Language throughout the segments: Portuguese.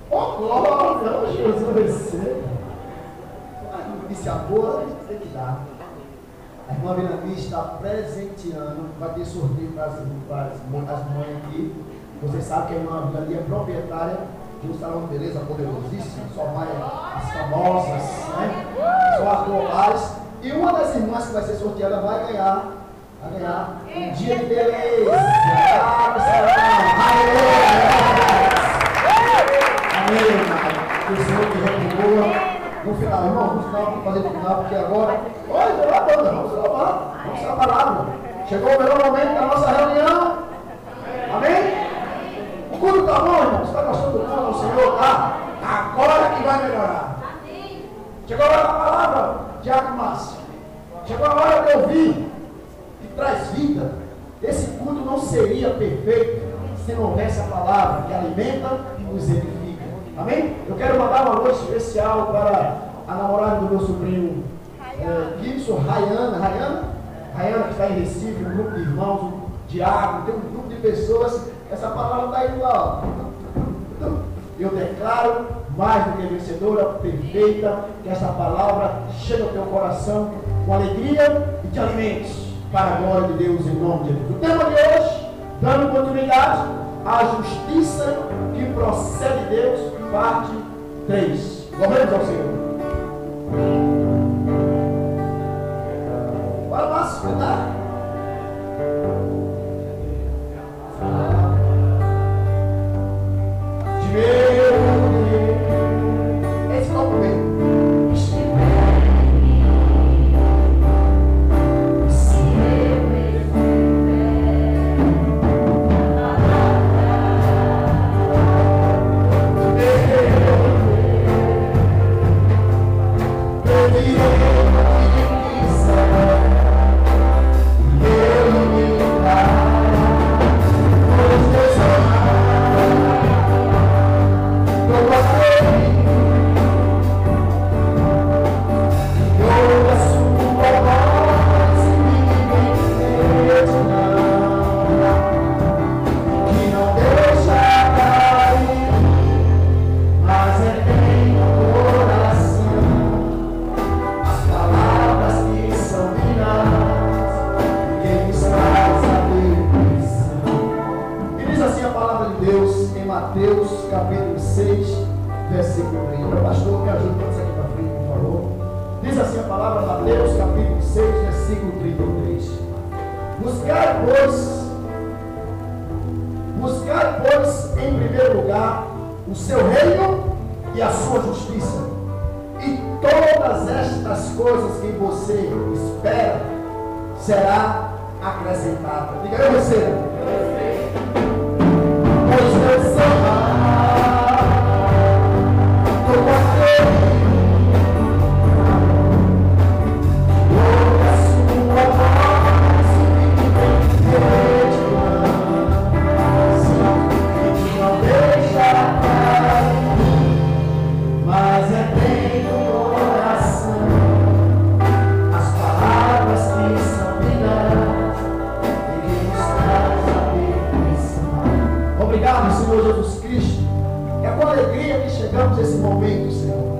Oh, glória, Jesus. Iniciadora tem que dar. A irmã Benami está presenteando, vai ter sorteio para as mães aqui. Você sabe que a irmã Benami é proprietária de um salão de beleza poderosíssimo, só vai as famosas, né? Só as globais. E uma das irmãs que vai ser sorteada vai ganhar um dia de beleza. Amém, que o Senhor te retribua. No final, irmão, no final, vamos fazer no final, porque agora, vamos ser a palavra. Chegou o melhor momento da nossa reunião. Amém? O culto está bom, irmão? Você está gostando do culto do Senhor? Tá? Agora que vai melhorar. Chegou a hora da palavra, Diácono Márcio. Chegou a hora de ouvir, que traz vida. Esse culto não seria perfeito se não houvesse a palavra que alimenta e nos edifica. Amém? Eu quero mandar uma noite especial para a namorada do meu sobrinho Gibson, Rayana, que está em Recife, um grupo de irmãos, um diácono, tem um grupo de pessoas. Essa palavra está indo lá. Eu declaro mais do que vencedora, perfeita, que essa palavra chegue ao teu coração com alegria e te alimente para a glória de Deus em nome de Jesus. O tema de hoje, dando continuidade à justiça que procede de Deus, parte 3. Louvemos ao Senhor. Bora, Márcio, cantar. De meu Deus, esse é o momento. Mateus capítulo 6, versículo 30. O pastor me ajuda para aqui para frente, por favor. Diz assim a palavra, Mateus capítulo 6, versículo 33. Buscai, pois, em primeiro lugar o seu reino e a sua justiça, e todas estas coisas que você espera será acrescentada. Diga, eu recebo. Pois Deus ama Jesus Cristo, é com alegria que chegamos a esse momento, Senhor.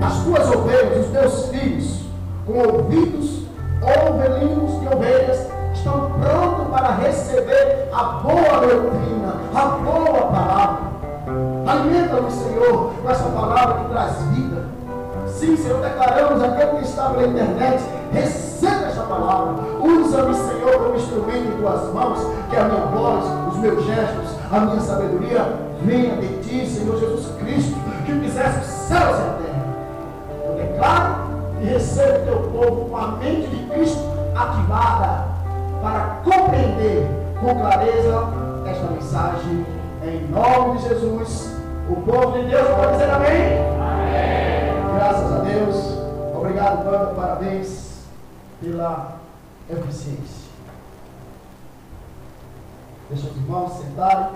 As tuas ovelhas, os teus filhos, com ouvidos ovelinhos de ovelhas, estão prontos para receber a boa doutrina, a boa palavra. Alimenta-nos, Senhor, com essa palavra que traz vida. Sim, Senhor, declaramos aquele que está pela internet, receba essa palavra. Usa-me, Senhor, como instrumento em tuas mãos, que a minha voz, os meus gestos, a minha sabedoria venha de ti, Senhor Jesus Cristo, que fizesse os céus e a terra. Eu declaro e recebo o teu povo com a mente de Cristo ativada para compreender com clareza esta mensagem. Em nome de Jesus, o povo de Deus pode dizer amém? Amém. Graças a Deus. Obrigado, banda, parabéns pela eficiência. Deixa os irmãos sentarem.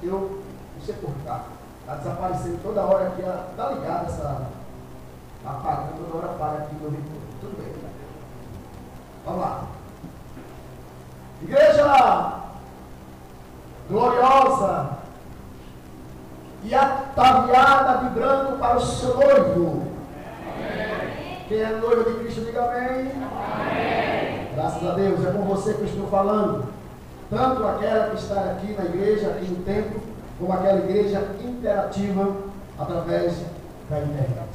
Eu não sei por cá. Está desaparecendo toda hora aqui. Está ligada essa apagando, toda hora apaga aqui no retorno. Tudo bem. Vamos lá. Igreja gloriosa e ataviada de branco para o seu noivo. Amém. Quem é noivo de Cristo, diga amém. Amém. Graças a Deus, é com você que eu estou falando. Tanto aquela que está aqui na igreja, aqui no templo, como aquela igreja interativa através da internet.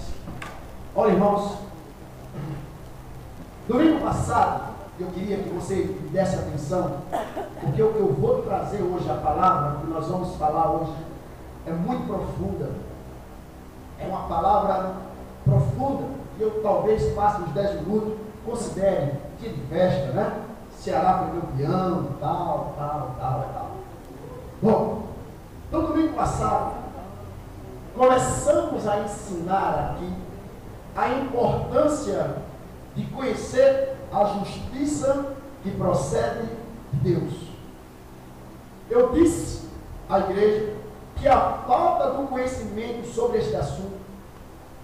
Olha, irmãos, domingo passado, eu queria que você me desse atenção, porque o que eu vou trazer hoje, a palavra que nós vamos falar hoje, é muito profunda. É uma palavra profunda, que eu talvez passe uns 10 minutos, considere dia de festa, né? Ceará foi campeão, tal. Bom, no domingo passado, começamos a ensinar aqui a importância de conhecer a justiça que procede de Deus. Eu disse à igreja que a falta do conhecimento sobre este assunto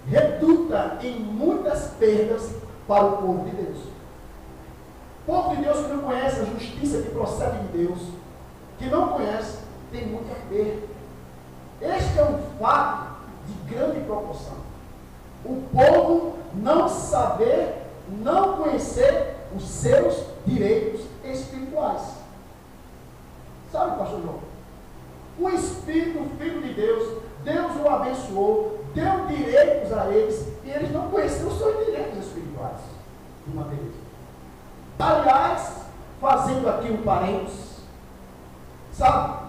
redunda em muitas perdas para o povo de Deus. O povo de Deus que não conhece a justiça que procede de Deus, que não conhece, tem muita perda. Este é um fato de grande proporção. O povo não saber, não conhecer os seus direitos espirituais. Sabe, pastor João? O Espírito, o Filho de Deus, Deus o abençoou, deu direitos a eles, e eles não conheceram os seus direitos espirituais. De uma vez. Aliás, fazendo aqui um parênteses, sabe?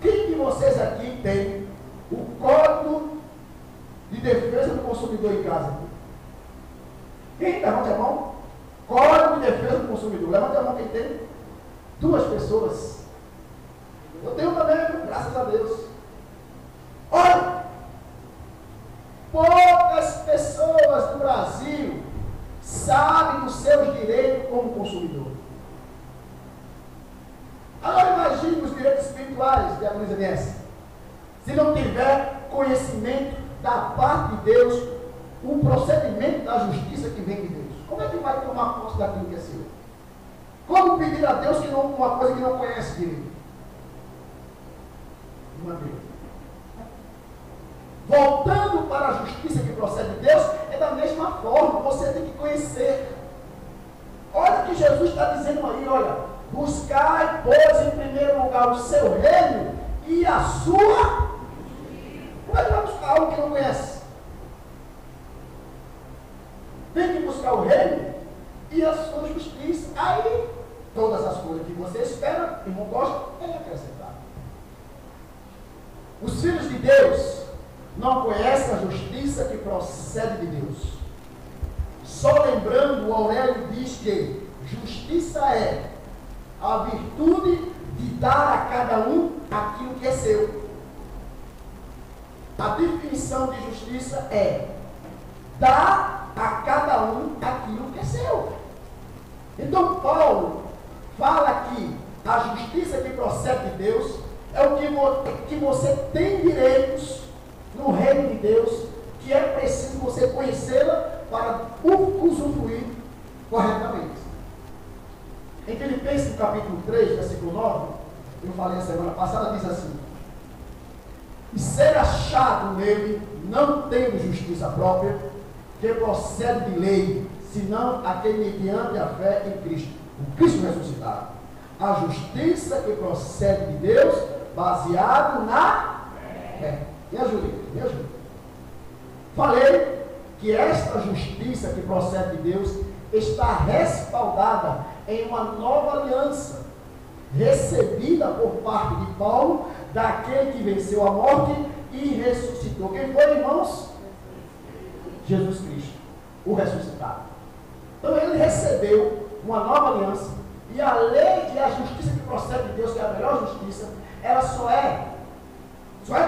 Quem de vocês aqui tem o Código de Defesa do Consumidor em casa? Quem? Levante a mão. Código de Defesa do Consumidor. Levante a mão quem tem. 2 pessoas. Eu tenho também, graças a Deus. Olha, poucas pessoas no Brasil sabem dos seus direitos como consumidor. Agora imagine os direitos espirituais de Agonia MS. Se não tiver conhecimento da parte de Deus, o procedimento da justiça que vem de Deus, como é que vai tomar posse daquilo que é seu? Como pedir a Deus que não, uma coisa que não conhece direito? Uma vez. Voltando para a justiça que procede de Deus, é da mesma forma, você tem que conhecer. Olha o que Jesus está dizendo aí, olha, buscai, pois, em primeiro lugar o seu reino e a sua. Como é que vai buscar algo que não conhece? Tem que buscar o reino e a sua justiça. Aí, todas as coisas que você espera e não gosta, é acrescentado. Os filhos de Deus não conhecem a justiça que procede de Deus. Só lembrando, o Aurélio diz que justiça é a virtude de dar a cada um aquilo que é seu. A definição de justiça é dar a cada um aquilo que é seu. Então Paulo fala que a justiça que procede de Deus é o que você tem direitos no reino de Deus, que é preciso você conhecê-la para usufruir corretamente. Em Filipenses, no capítulo 3, versículo 9, eu falei a semana passada, diz assim: e ser achado nele, não tendo justiça própria, que procede de lei, senão aquele mediante a fé em Cristo, o Cristo ressuscitado. A justiça que procede de Deus, baseado na fé. Me ajude, me ajude. Falei que esta justiça que procede de Deus está respaldada em uma nova aliança, recebida por parte de Paulo, daquele que venceu a morte e ressuscitou. Quem foi, irmãos? Jesus Cristo, o ressuscitado. Então ele recebeu uma nova aliança, e a lei e a justiça que procede de Deus, que é a melhor justiça, ela só é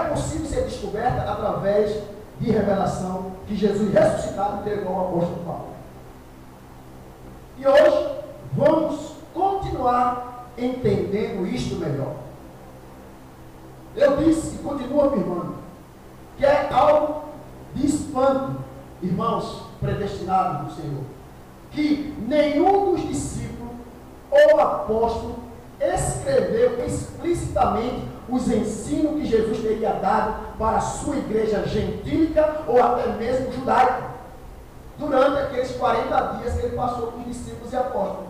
possível ser descoberta através de revelação que Jesus ressuscitado entregou ao apóstolo Paulo. E hoje vamos continuar entendendo isto melhor. Eu disse e continuo afirmando que é algo de espanto, irmãos predestinados do Senhor, que nenhum dos discípulos ou apóstolos explicitamente os ensinos que Jesus teria dado para a sua igreja gentílica ou até mesmo judaica, durante aqueles 40 dias que ele passou com os discípulos e apóstolos.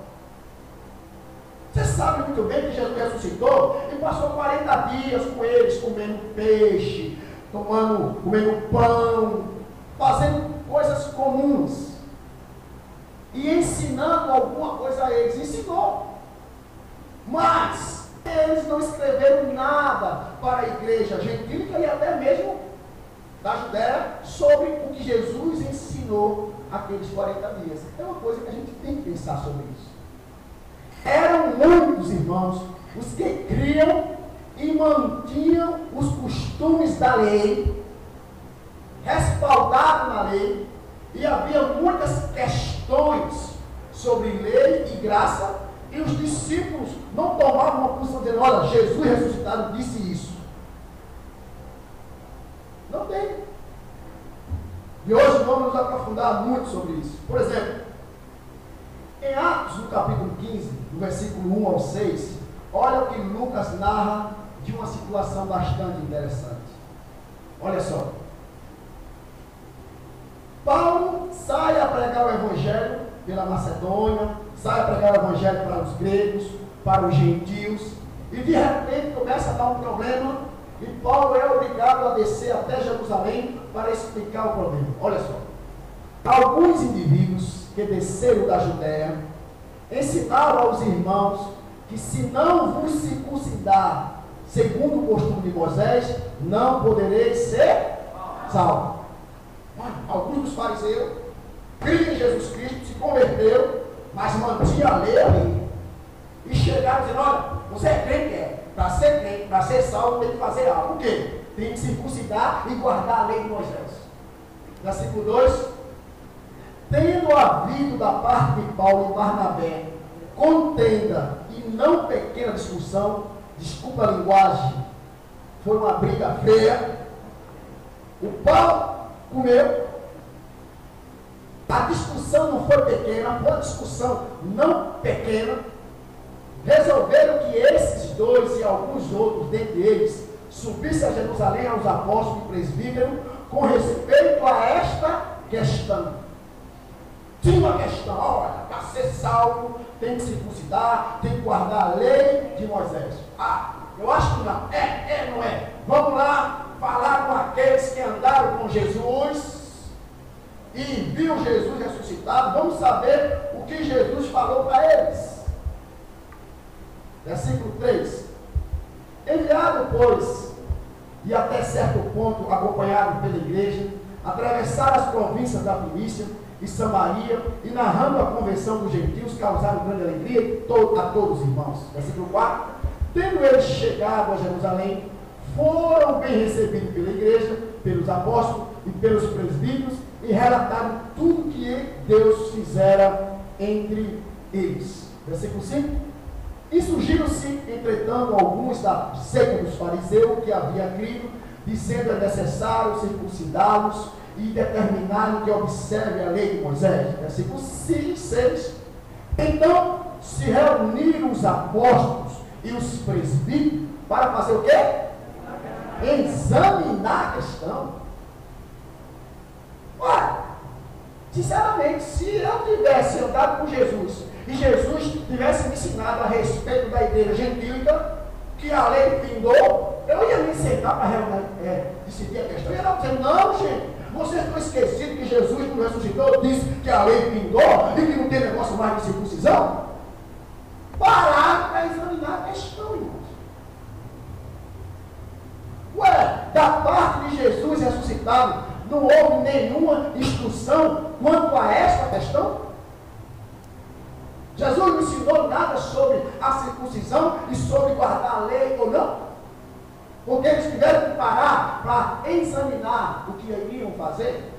Você sabe muito bem que Jesus ressuscitou e passou 40 dias com eles, comendo peixe, comendo pão, fazendo coisas comuns e ensinando alguma coisa a eles. Ensinou, mas eles não escreveram nada para a igreja gentílica e até mesmo da Judéia sobre o que Jesus ensinou aqueles 40 dias. É uma coisa que a gente tem que pensar sobre isso. Eram muitos, irmãos, os que criam e mantinham os costumes da lei, respaldados na lei, e havia muitas questões sobre lei e graça, e os discípulos não tomavam uma posição dizendo: olha, Jesus ressuscitado disse isso. Não tem. E hoje vamos nos aprofundar muito sobre isso. Por exemplo, em Atos, no capítulo 15, do versículo 1 ao 6, olha o que Lucas narra de uma situação bastante interessante. Olha só. Paulo sai a pregar o evangelho pela Macedônia, sai a pregar o evangelho para os gregos, para os gentios, e de repente começa a dar um problema, e Paulo é obrigado a descer até Jerusalém para explicar o problema. Olha só. Alguns indivíduos que desceram da Judéia ensinaram aos irmãos que se não vos circuncidar segundo o costume de Moisés, não podereis ser salvos. Alguns dos fariseus criam em Jesus Cristo, se converteram, mas mantinham a lei ali. E chegaram dizendo: olha, você é crente, para ser crente, para ser salvo, tem que fazer algo. O quê? Tem que circuncidar e guardar a lei de Moisés. Versículo 2: tendo havido da parte de Paulo e Barnabé contenda e não pequena discussão, desculpa a linguagem, foi uma briga feia, o pau comeu, a discussão não foi pequena, foi uma discussão não pequena. Resolveram que esses dois e alguns outros dentre eles subissem a Jerusalém aos apóstolos e presbíteros com respeito a esta questão. Tinha uma questão: olha, para ser salvo tem que circuncidar, tem que guardar a lei de Moisés. Ah, eu acho que não. Não é. Vamos lá falar com aqueles que andaram com Jesus e viu Jesus ressuscitado. Vamos saber o que Jesus falou para eles. Versículo 3: enviado, pois, e até certo ponto acompanhado pela igreja, atravessaram as províncias da Fenícia e Samaria, e narrando a conversão dos gentios, causaram grande alegria a todos os irmãos. Versículo 4: tendo eles chegado a Jerusalém, foram bem recebidos pela igreja, pelos apóstolos e pelos presbíteros, e relataram tudo que Deus fizera entre eles. Versículo 5: e surgiram-se, entretanto, alguns da seita dos fariseus que havia crido, dizendo: é necessário circuncidá-los e determinaram que observe a lei de Moisés. Versículo 6: então se reuniram os apóstolos e os presbíteros para fazer o quê? Examinar a questão. Olha, sinceramente, se eu tivesse andado com Jesus e Jesus tivesse me ensinado a respeito da igreja gentílica, que a lei pingou, eu ia me sentar para decidir a questão. Eu ia dizer: não, gente, vocês estão esquecidos que Jesus, quando ressuscitou, disse que a lei pingou e que não tem negócio mais de circuncisão? Parar para examinar a questão, irmãos. Ué, da parte de Jesus ressuscitado, não houve nenhuma instrução quanto a esta questão? Jesus não ensinou nada sobre a circuncisão e sobre guardar a lei ou não? Porque eles tiveram que parar para examinar o que iriam fazer?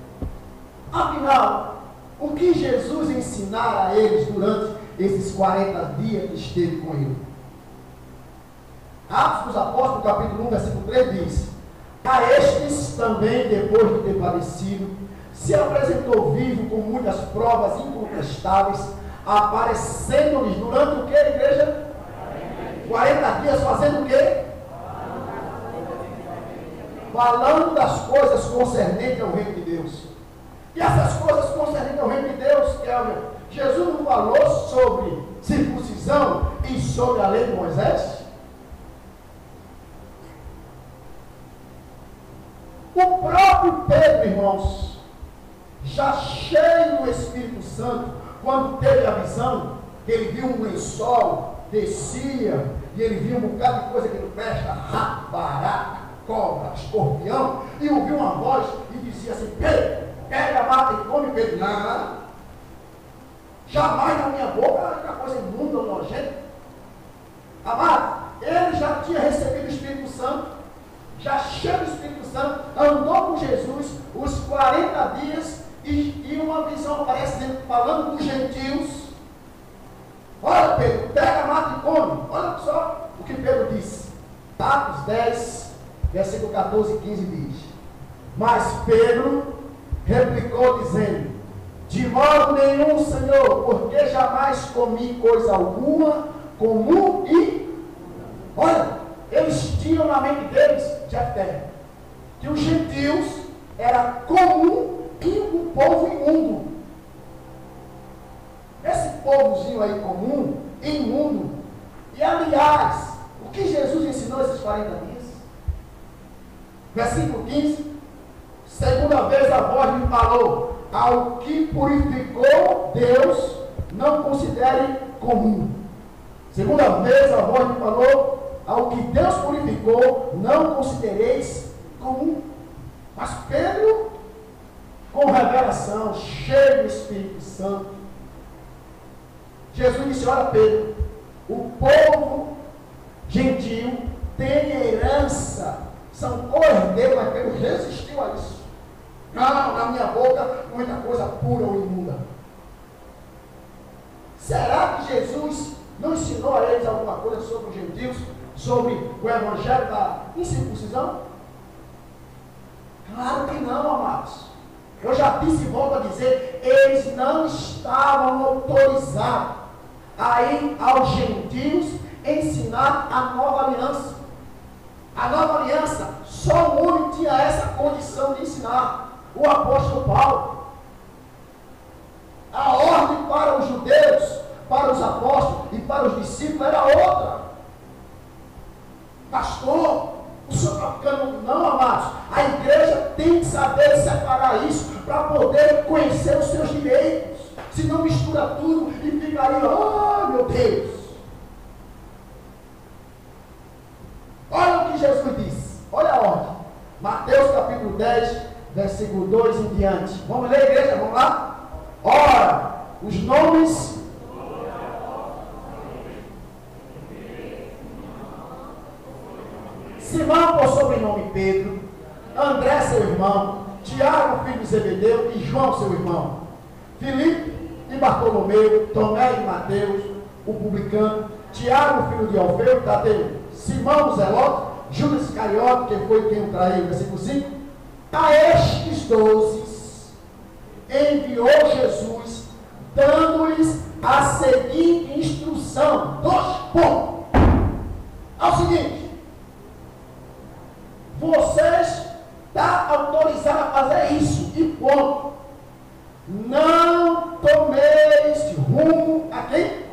Afinal, o que Jesus ensinara a eles durante esses 40 dias que esteve com ele? Atos dos Apóstolos, capítulo 1, versículo 3 diz: a estes também, depois de ter padecido, se apresentou vivo com muitas provas incontestáveis, aparecendo-lhes durante o que, igreja? 40 dias fazendo o quê? Falando das coisas concernentes ao reino de Deus. E essas coisas concernentes ao reino de Deus, Jesus não falou sobre circuncisão e sobre a lei de Moisés? O próprio Pedro, irmãos, já cheio do Espírito Santo, quando teve a visão, que ele viu um lençol, descia, e ele viu um bocado de coisa que não presta, rato, barata, cobra, escorpião, e ouviu uma voz e dizia assim: Pedro, pega, mata e come. Pedro: não, jamais na minha boca aquela coisa imunda, nojenta. Amado, ele já tinha recebido o Espírito Santo, já cheio do Espírito Santo, andou com Jesus os 40 dias, e uma visão aparece falando com os gentios. Olha, Pedro, pega, mata e come. Olha só o que Pedro disse. Atos 10, versículo 14 e 15 diz: mas Pedro replicou dizendo: de modo nenhum, Senhor, porque jamais comi coisa alguma comum e... Olha, eles tinham na mente deles, Jefté, que os gentios era comum e um povo imundo. Esse povozinho aí comum, imundo. E aliás, o que Jesus ensinou esses 40 dias? Versículo 15: segunda vez a voz me falou: ao que purificou Deus, não considere comum. Segunda vez a voz me falou: ao que Deus purificou, não considereis comum. Mas Pedro, com revelação, cheio do Espírito Santo, Jesus disse: olha, Pedro, o povo gentil tem herança, são cordeiros, mas Pedro resistiu a isso. Não, na minha boca, muita coisa pura ou imunda. Será que Jesus não ensinou a eles alguma coisa sobre os gentios, sobre o evangelho da incircuncisão? Claro que não, amados. Eu já disse e volto a dizer, eles não estavam autorizados a ir aos gentios ensinar a nova aliança. A nova aliança, só o homem tinha essa condição de ensinar. O apóstolo Paulo. A ordem para os judeus, para os apóstolos e para os discípulos era outra. Pastor, o senhor está ficando... Não, amados. A igreja tem que saber separar isso para poder conhecer os seus direitos. Senão mistura tudo e fica aí, oh meu Deus. Olha o que Jesus disse. Olha a ordem. Mateus capítulo 10, versículo 2 em diante. Vamos ler, igreja? Vamos lá? Ora, os nomes... Simão, por sobrenome Pedro, André, seu irmão, Tiago, filho de Zebedeu, e João, seu irmão, Filipe e Bartolomeu, Tomé e Mateus, o publicano, Tiago, filho de Alfeu e Tadeu, Simão, o Zelote, Judas Iscariote, que foi quem o traiu, versículo 5. A estes 12 enviou Jesus, dando-lhes a seguinte instrução: 2 pontos. É o seguinte: vocês estão autorizados a fazer isso, e ponto. Não tomeis rumo a quem?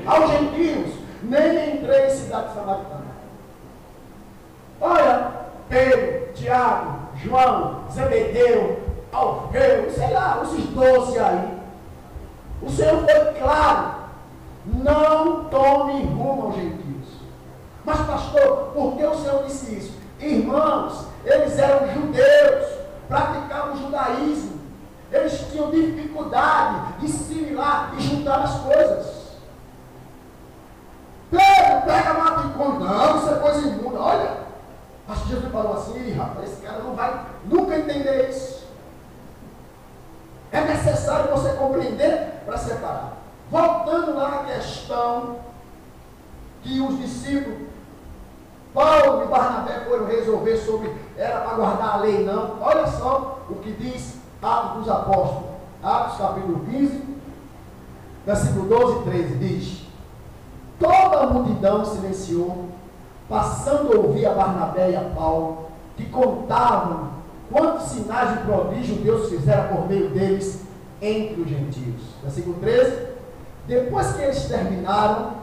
Aos gentios, nem entreis em cidade samaritana. Olha, Pedro, Tiago, João, Zebedeu, Alfeu, sei lá, esses 12 aí. O Senhor foi claro: não tome rumo aos gentios. Mas pastor, por que o Senhor disse isso? Irmãos, eles eram judeus, praticavam o judaísmo. Eles tinham dificuldade de assimilar e juntar as coisas. Pedro, pega, mata e come. Não, isso é coisa imunda. Olha, acho que Jesus falou assim: rapaz, esse cara não vai nunca entender isso. É necessário você compreender para separar. Voltando lá na questão que os discípulos, Paulo e Barnabé, foram resolver sobre, era para guardar a lei, não. Olha só o que diz Atos dos Apóstolos. Atos capítulo 15, versículo 12 e 13, diz: Toda a multidão silenciou, passando a ouvir a Barnabé e a Paulo, que contavam quantos sinais de prodígio Deus fizera por meio deles entre os gentios. Versículo 13. Depois que eles terminaram,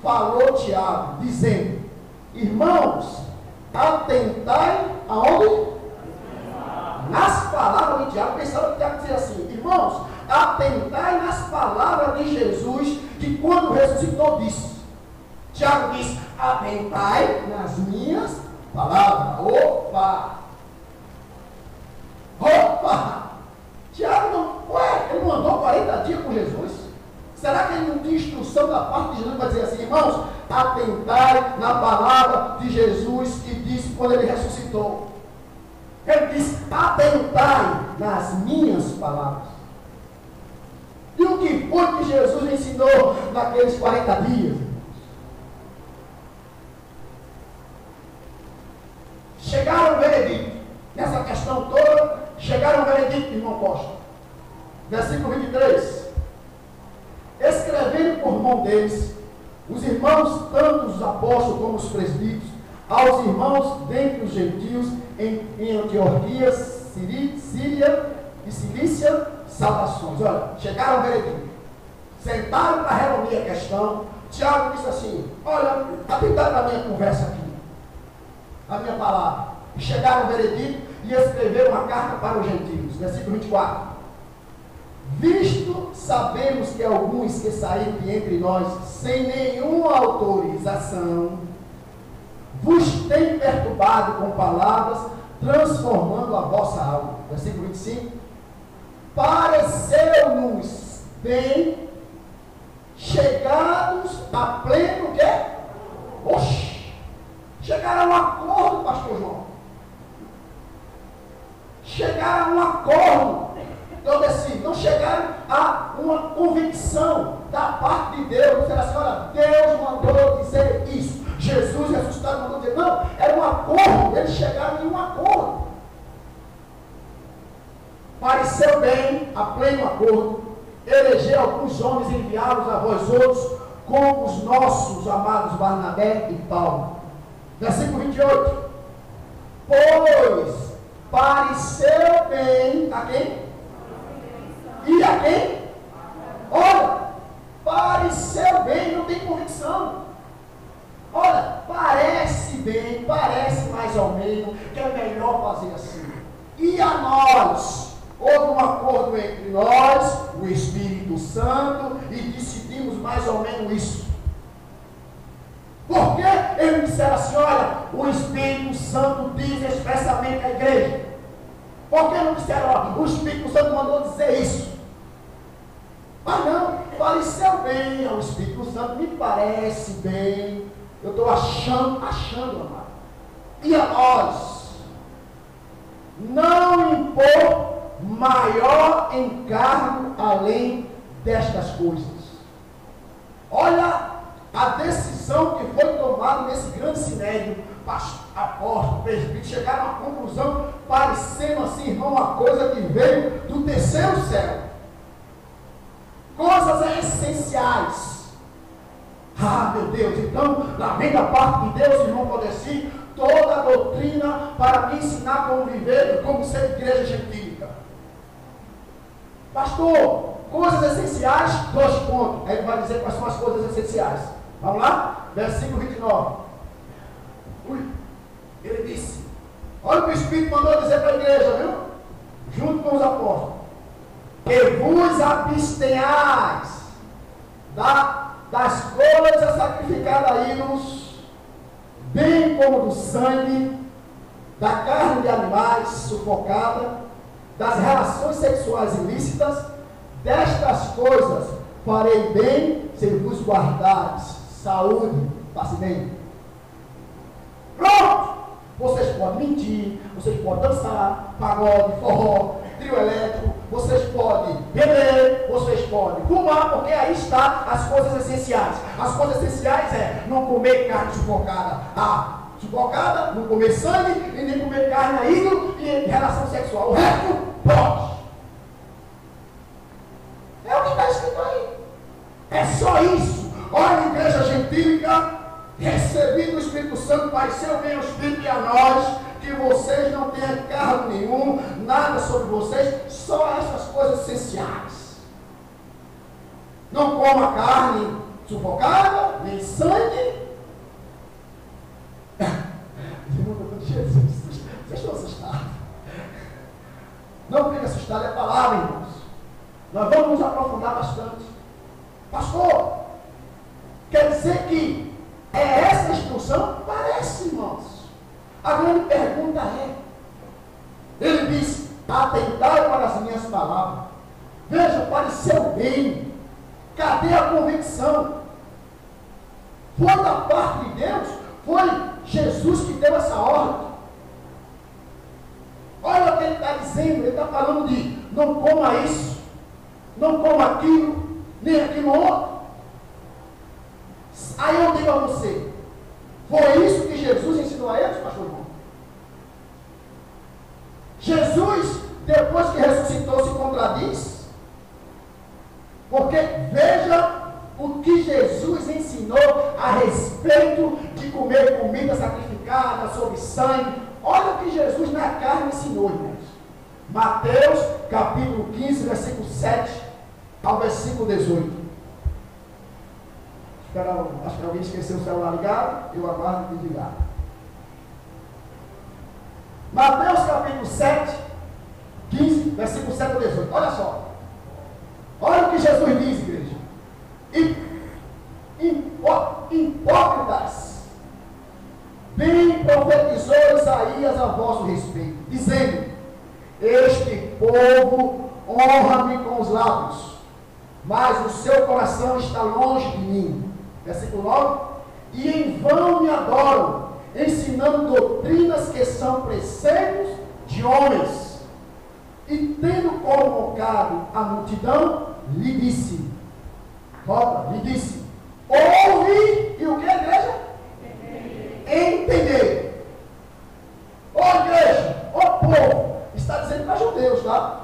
falou Tiago, dizendo: irmãos, atentai aonde? Nas palavras de Tiago. Pensava que Tiago dizia assim: irmãos, atentai nas palavras de Jesus, que quando ressuscitou disse. Tiago diz: atentai nas minhas palavras. Opa! Tiago não, ele não andou 40 dias com Jesus? Será que ele não tinha instrução da parte de Jesus para dizer assim: irmãos, atentai na palavra de Jesus que disse quando ele ressuscitou? Ele disse: atentai nas minhas palavras. E o que foi que Jesus ensinou naqueles 40 dias? Chegaram ao veredito. Nessa questão toda, chegaram ao veredito, irmão Costa. Versículo 23. Escrevendo por mão deles, os irmãos, tanto os apóstolos como os presbíteros, aos irmãos dentre os gentios, em Antioquia, Síria e Cilícia, saudações. Olha, chegaram ao veredito. Sentaram para reunir a questão. Tiago disse assim: olha, atentaram a minha conversa aqui, a minha palavra. Chegaram ao veredito e escreveram uma carta para os gentios. Versículo 24. Visto sabemos que alguns que saíram de entre nós sem nenhuma autorização vos têm perturbado com palavras, transformando a vossa alma. Versículo 25. Pareceu-nos bem chegados a pleno quê? Oxi! Chegaram a um acordo, pastor João. Chegaram a um acordo. Então, assim, não chegaram a uma convicção da parte de Deus. Disseram assim: olha, Deus mandou dizer isso. Jesus ressuscitado mandou dizer. Não, era um acordo. Eles chegaram em um acordo. Pareceu bem, a pleno acordo, eleger alguns homens e enviá-los a vós outros, com os nossos amados Barnabé e Paulo. Versículo 28. Pois pareceu bem a quem? E a quem? Olha, pareceu bem, não tem convicção. Olha, parece bem, parece mais ou menos que é melhor fazer assim. E a nós? Houve um acordo entre nós, o Espírito Santo, e decidimos mais ou menos isso. Porque eles disseram assim: olha, o Espírito Santo diz expressamente à igreja. Por que não disseram: olha, o Espírito Santo mandou dizer isso? Mas não, pareceu bem ao Espírito Santo, me parece bem, eu estou achando, amado. E a nós, não impor maior encargo além destas coisas. Olha a decisão que foi tomada nesse grande sinédrio. Apóstolo, presbítero, chegaram à conclusão, parecendo assim, irmão, uma coisa que veio do terceiro céu. Coisas essenciais. Ah, meu Deus, então, lá vem da parte de Deus, irmão Valdeci, toda a doutrina para me ensinar como viver, como ser igreja gentílica. Pastor, coisas essenciais, 2 pontos. Aí ele vai dizer quais são as coisas essenciais. Vamos lá? Versículo 29. Ele disse: olha o que o Espírito mandou dizer para a igreja, viu? Junto com os apóstolos: que vos abstenhais das coisas sacrificadas a ídolos, bem como do sangue, da carne de animais sufocada, das relações sexuais ilícitas. Destas coisas farei bem se vos guardares. Saúde, passe bem. Pronto! Vocês podem mentir, vocês podem dançar, pagode, forró, trio elétrico, vocês podem beber, vocês podem fumar, porque aí está as coisas essenciais. As coisas essenciais é não comer carne sufocada. Sufocada, não comer sangue e nem comer carne a ídolo e relação sexual. O resto, pode. É o que está escrito aí. É só isso. Olha, igreja gentílica, recebido o Espírito Santo, pareceu bem o Espírito e a nós, que vocês não tenham cargo nenhum, nada sobre vocês, só essas coisas essenciais. Não coma carne sufocada, nem sangue. Jesus, vocês estão assustados? Não fique assustado, é palavra, irmãos. Nós vamos nos aprofundar bastante. Pastor, quer dizer que é essa a instrução? Parece, irmãos. A grande pergunta é, ele diz, atentai para as minhas palavras. Veja, pareceu bem. Cadê a convicção? Foi da parte de Deus? Foi Jesus que deu essa ordem? Olha o que ele está dizendo. Ele está falando de não coma isso, não coma aquilo, nem aquilo outro. Aí eu digo a você, foi isso que Jesus ensinou a eles, pastor irmão? Jesus, depois que ressuscitou, se contradiz? Porque veja o que Jesus ensinou a respeito de comer comida sacrificada, sobre sangue. Olha o que Jesus na carne ensinou, irmãos. Mateus, capítulo 15, versículo 7 ao versículo 18. Acho que alguém esqueceu o celular ligado, eu aguardo desligado. Mateus, capítulo 7, 15, versículo 7 ao 18. Olha só. Olha o que Jesus diz, igreja. Hipócritas, bem profetizou Isaías a vosso respeito, dizendo: este povo honra-me com os lábios, mas o seu coração está longe de mim. Versículo 9: e em vão me adoram, ensinando doutrinas que são preceitos de homens. E tendo convocado a multidão, lhe disse, ouve, e o que, igreja? Entender. Ó igreja, ó povo, está dizendo para judeus, tá?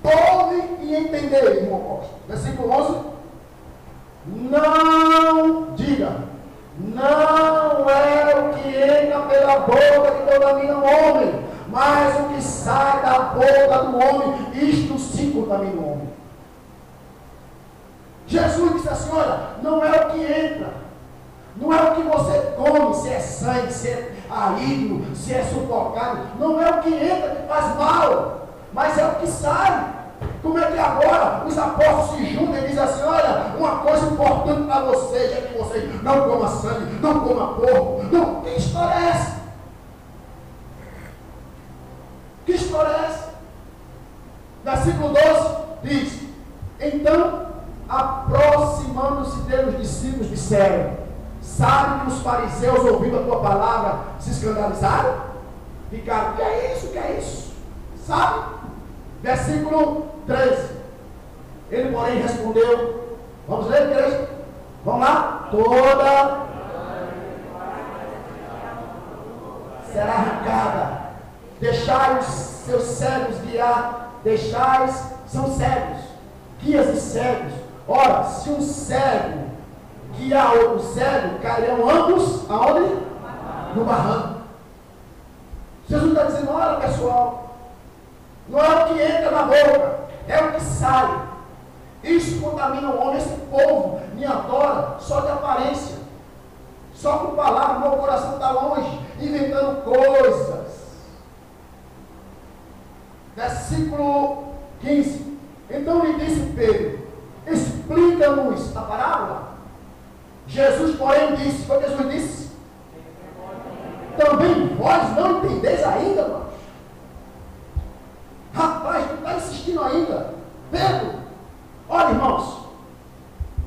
Ouve e entender, irmão apóstolo. Versículo 11. Não, diga, não é o que entra pela boca que contamina o homem, mas o que sai da boca do homem, isto sim contamina o homem. Jesus disse assim, olha, não é o que entra, não é o que você come, se é sangue, se é ídolo, se é sufocado, não é o que entra que faz mal, mas é o que sai. Como é que agora os apóstolos se juntam e dizem assim, olha, uma coisa importante para vocês é que vocês não comam sangue, não comam porco, não, que história é essa? Que história é essa? Versículo 12 diz, então, aproximando-se dele, os discípulos disseram, sabe que os fariseus, ouvindo a tua palavra, se escandalizaram? Ficaram, que é isso, que é isso? Sabe? Versículo 13. Ele, porém, respondeu, vamos ler, igreja? Vamos lá? Toda será arrancada. Deixai os seus cegos guiar, são cegos, guias e cegos. Ora, se um cego guiar outro cego, cairão ambos, aonde? No barranco. Jesus está dizendo, olha pessoal, não é o que entra na boca, é o que sai. Isso contamina o homem, esse povo me adora só de aparência, só com palavras, meu coração está longe, inventando coisas. Versículo 15. Então lhe disse Pedro, explica-nos a parábola. Jesus, porém, disse, foi o que Jesus disse? Também vós não entendeis ainda, irmãos? Rapaz, tu está insistindo ainda. Pedro, olha, irmãos,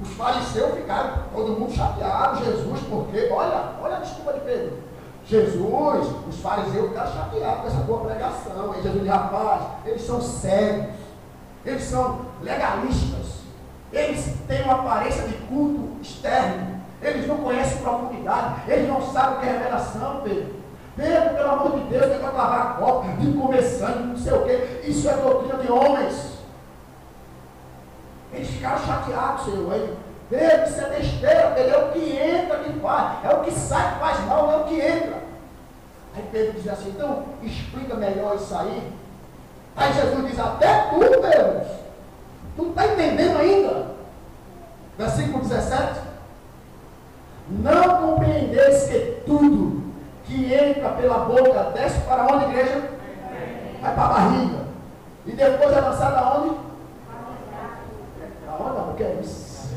os fariseus ficaram, todo mundo chateado, Jesus, porque, olha a desculpa de Pedro. Jesus, os fariseus ficaram chateados com essa tua pregação. Aí Jesus diz, rapaz, eles são cegos, eles são legalistas, eles têm uma aparência de culto externo, eles não conhecem profundidade, eles não sabem o que é revelação, Pedro. Pedro, pelo amor de Deus, é para lavar copo, de comer sangue, não sei o que, isso é doutrina de homens. Eles ficaram chateados, Senhor. Aí Pedro, isso é besteira, Pedro, é o que entra que faz, é o que sai que faz mal, não é o que entra. Aí Pedro diz assim, então explica melhor isso aí. Aí Jesus diz, até tu, Pedro, tu não está entendendo ainda? Versículo 17. Não compreendeis que tudo que entra pela boca desce para onde, igreja? Vai para a barriga. E depois é lançado aonde? Aonde? Não, o que é isso?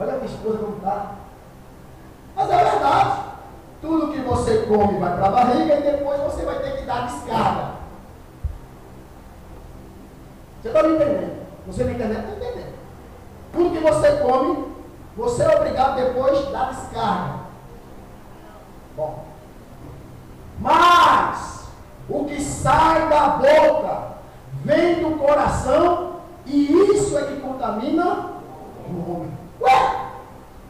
Olha a minha esposa como está. Mas é verdade. Tudo que você come vai para a barriga e depois você vai ter que dar descarga. Você está me entendendo? Você na internet está entendendo. Tudo que você come, você é obrigado depois a dar descarga. Bom. Mas o que sai da boca vem do coração e isso é que contamina o homem. Ué,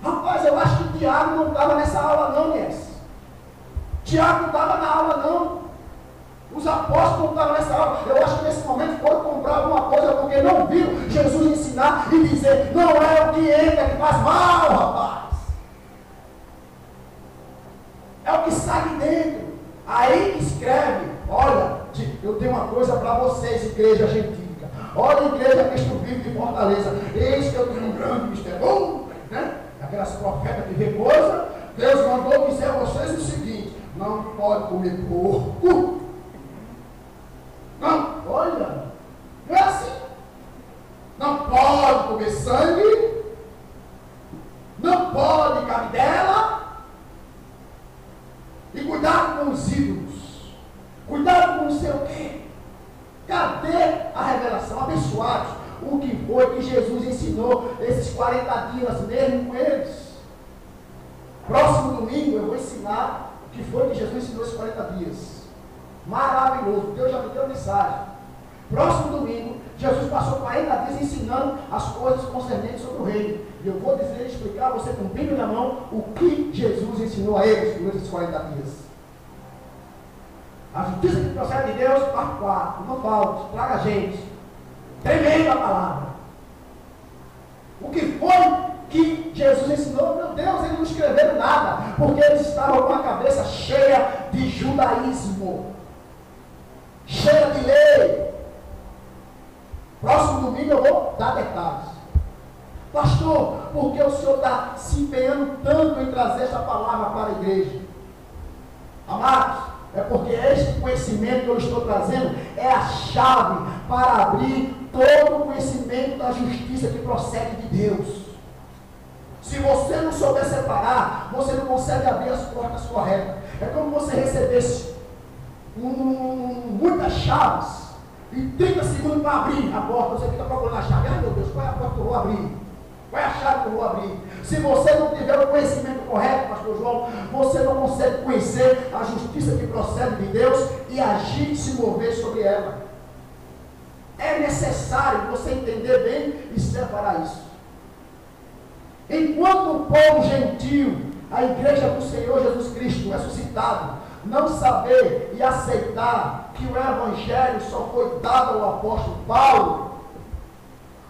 rapaz, eu acho que Tiago não estava nessa aula não, Ness. Tiago não estava na aula não. Os apóstolos não estavam nessa aula. Eu acho que nesse momento foram comprar alguma coisa porque não viram Jesus ensinar e dizer, não é o que entra que faz mal, rapaz. É o que sai de dentro. Aí escreve, olha, eu tenho uma coisa para vocês, igreja gentílica. Olha, igreja Cristo vive de Fortaleza. Eis que eu tenho um grande mistério, né? Aquelas profetas que vê coisa. Deus mandou dizer a vocês o seguinte: não pode comer porco. Não, olha, não é assim. Não pode comer sangue. Não pode cabidela. E cuidado com os ídolos. Cuidado com não sei o quê. Cadê a revelação? Abençoados. O que foi que Jesus ensinou esses 40 dias mesmo com eles? Próximo domingo eu vou ensinar o que foi que Jesus ensinou esses 40 dias. Maravilhoso. Deus já me deu mensagem. Próximo domingo, Jesus passou 40 dias ensinando as coisas concernentes sobre o reino. E eu vou dizer, explicar a você com o Bíblia na mão o que Jesus ensinou a eles durante esses 40 dias. A justiça que procede de Deus, parte 4. Não falte, traga a gente. Tremenda palavra. O que foi que Jesus ensinou? Meu Deus, eles não escreveram nada, porque eles estavam com a cabeça cheia de judaísmo, cheia de lei. Próximo domingo eu vou dar detalhes. Pastor, por que o senhor está se empenhando tanto em trazer essa palavra para a igreja? Amados, é porque este conhecimento que eu estou trazendo é a chave para abrir todo o conhecimento da justiça que procede de Deus. Se você não souber separar, você não consegue abrir as portas corretas. É como você recebesse muitas chaves e 30 segundos para abrir a porta. Você fica procurando a chave. Ai meu Deus, qual é a porta que eu vou abrir? Qual é a chave que eu vou abrir? Se você não tiver o conhecimento correto, pastor João, você não consegue conhecer a justiça que procede de Deus e agir e se mover sobre ela. É necessário você entender bem e separar isso. Enquanto o povo gentil, a igreja do Senhor Jesus Cristo ressuscitado, não saber e aceitar que o evangelho só foi dado ao apóstolo Paulo,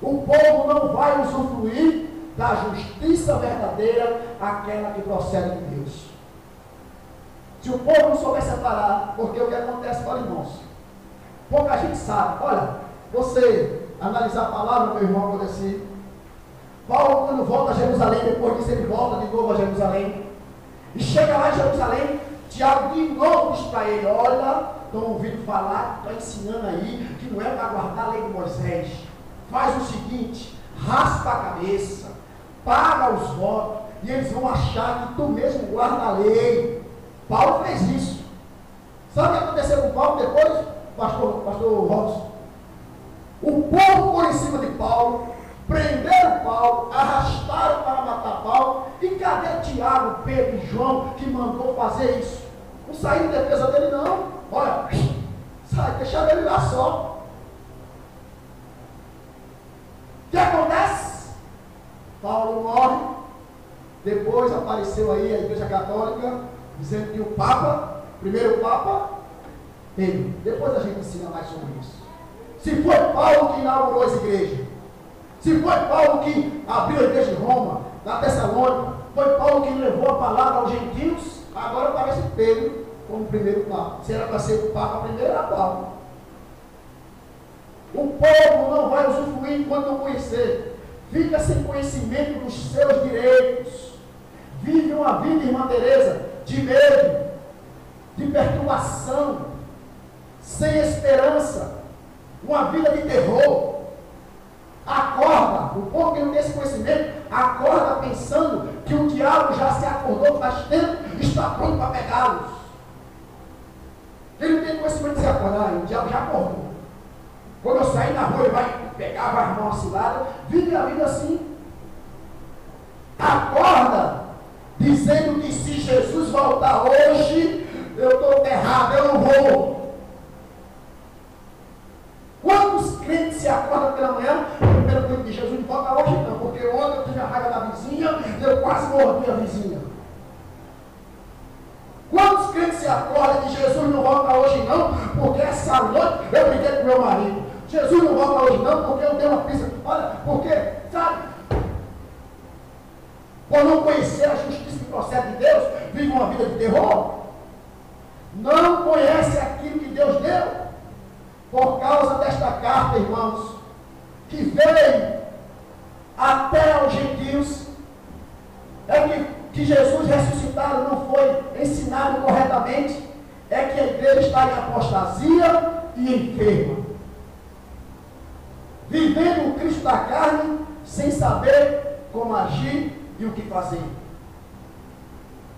o povo não vai usufruir da justiça verdadeira, aquela que procede de Deus. Se o povo não souber separar, porque o que acontece, para irmãos, pouca gente sabe. Olha, você analisar a palavra, meu irmão, quando assim, Paulo, quando volta a Jerusalém, depois disso ele volta de novo a Jerusalém, e chega lá em Jerusalém, Tiago de novo diz para ele: olha, estão ouvindo falar, está ensinando aí, que não é para guardar a lei de Moisés. Faz o seguinte, raspa a cabeça, paga os votos, e eles vão achar que tu mesmo guarda a lei. Paulo fez isso. Sabe o que aconteceu com Paulo depois, pastor Robson? O povo foi em cima de Paulo, prenderam Paulo, arrastaram para matar Paulo, e cadê Tiago, Pedro e João que mandou fazer isso? Não saiu em defesa dele não. Olha, sai, deixa ele lá só. O que acontece? Paulo morre, depois apareceu aí a Igreja Católica, dizendo que o Papa, primeiro Papa, Pedro. Depois a gente ensina mais sobre isso. Se foi Paulo que inaugurou as igrejas, Se foi Paulo que abriu a igreja de Roma, na Tessalônica, foi Paulo que levou a palavra aos gentios, agora parece Pedro como primeiro papa. Se era para ser o papa primeiro, era Paulo. O povo não vai usufruir enquanto não conhecer. Fica sem conhecimento dos seus direitos. Vive uma vida, irmã Teresa, de medo, de perturbação, sem esperança, uma vida de terror. Acorda, o povo que não tem esse conhecimento, acorda pensando que o diabo já se acordou faz tempo e está pronto para pegá-los. Ele não tem conhecimento de se acordar, o diabo já acordou. Quando eu sair na rua, ele vai pegar, vai armar uma cilada, vive a vida assim. Acorda, dizendo que se Jesus voltar hoje, eu estou errado, eu não vou. Quantos crentes se acordam pela manhã, pelo tempo de Jesus, não volta hoje não, porque ontem eu tive a raiva da vizinha e eu quase mordi a vizinha. Quantos crentes se acordam que Jesus não volta hoje não, porque essa noite eu briguei com meu marido. Jesus não volta hoje não, porque eu dei uma pista. Olha, porque, sabe, por não conhecer a justiça que procede de Deus, vive uma vida de terror. Não conhece aquilo que Deus deu. Por causa desta carta, irmãos, que veio até aos gentios, é que Jesus ressuscitado não foi ensinado corretamente, é que a igreja está em apostasia e enferma, vivendo o Cristo da carne, sem saber como agir e o que fazer,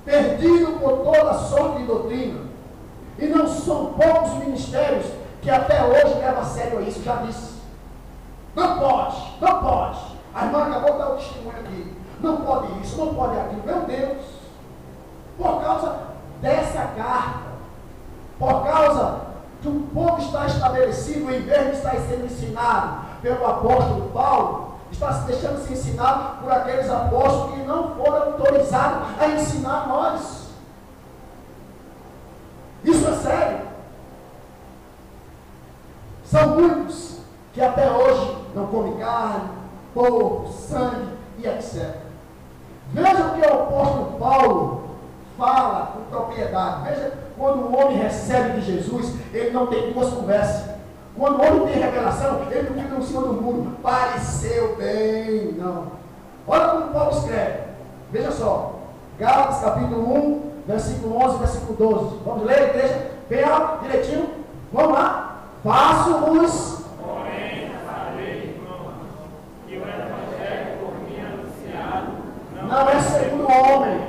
perdido por toda sorte de doutrina, e não são poucos ministérios que até hoje levam a sério isso, já disse. Não pode, não pode. A irmã acabou de dar o testemunho aqui. Não pode isso, não pode aquilo. Meu Deus, por causa dessa carta, por causa que o povo está estabelecido, em vez de estar sendo ensinado pelo apóstolo Paulo, está se deixando se ensinar por aqueles apóstolos que não foram autorizados a ensinar nós. Isso é sério. São muitos que até hoje não comem carne, porco, sangue e etc. Veja o que o apóstolo Paulo fala com propriedade. Veja, quando o homem recebe de Jesus, ele não tem duas conversas. Quando o homem tem revelação, ele não fica em cima do muro. Pareceu bem, não. Olha como Paulo escreve. Veja só. Gálatas capítulo 1, versículo 11, versículo 12. Vamos ler, igreja? Bem alto, direitinho. Vamos lá. Faço-vos, porém, sabei, irmão, que o evangelho por mim anunciado não é segundo o homem,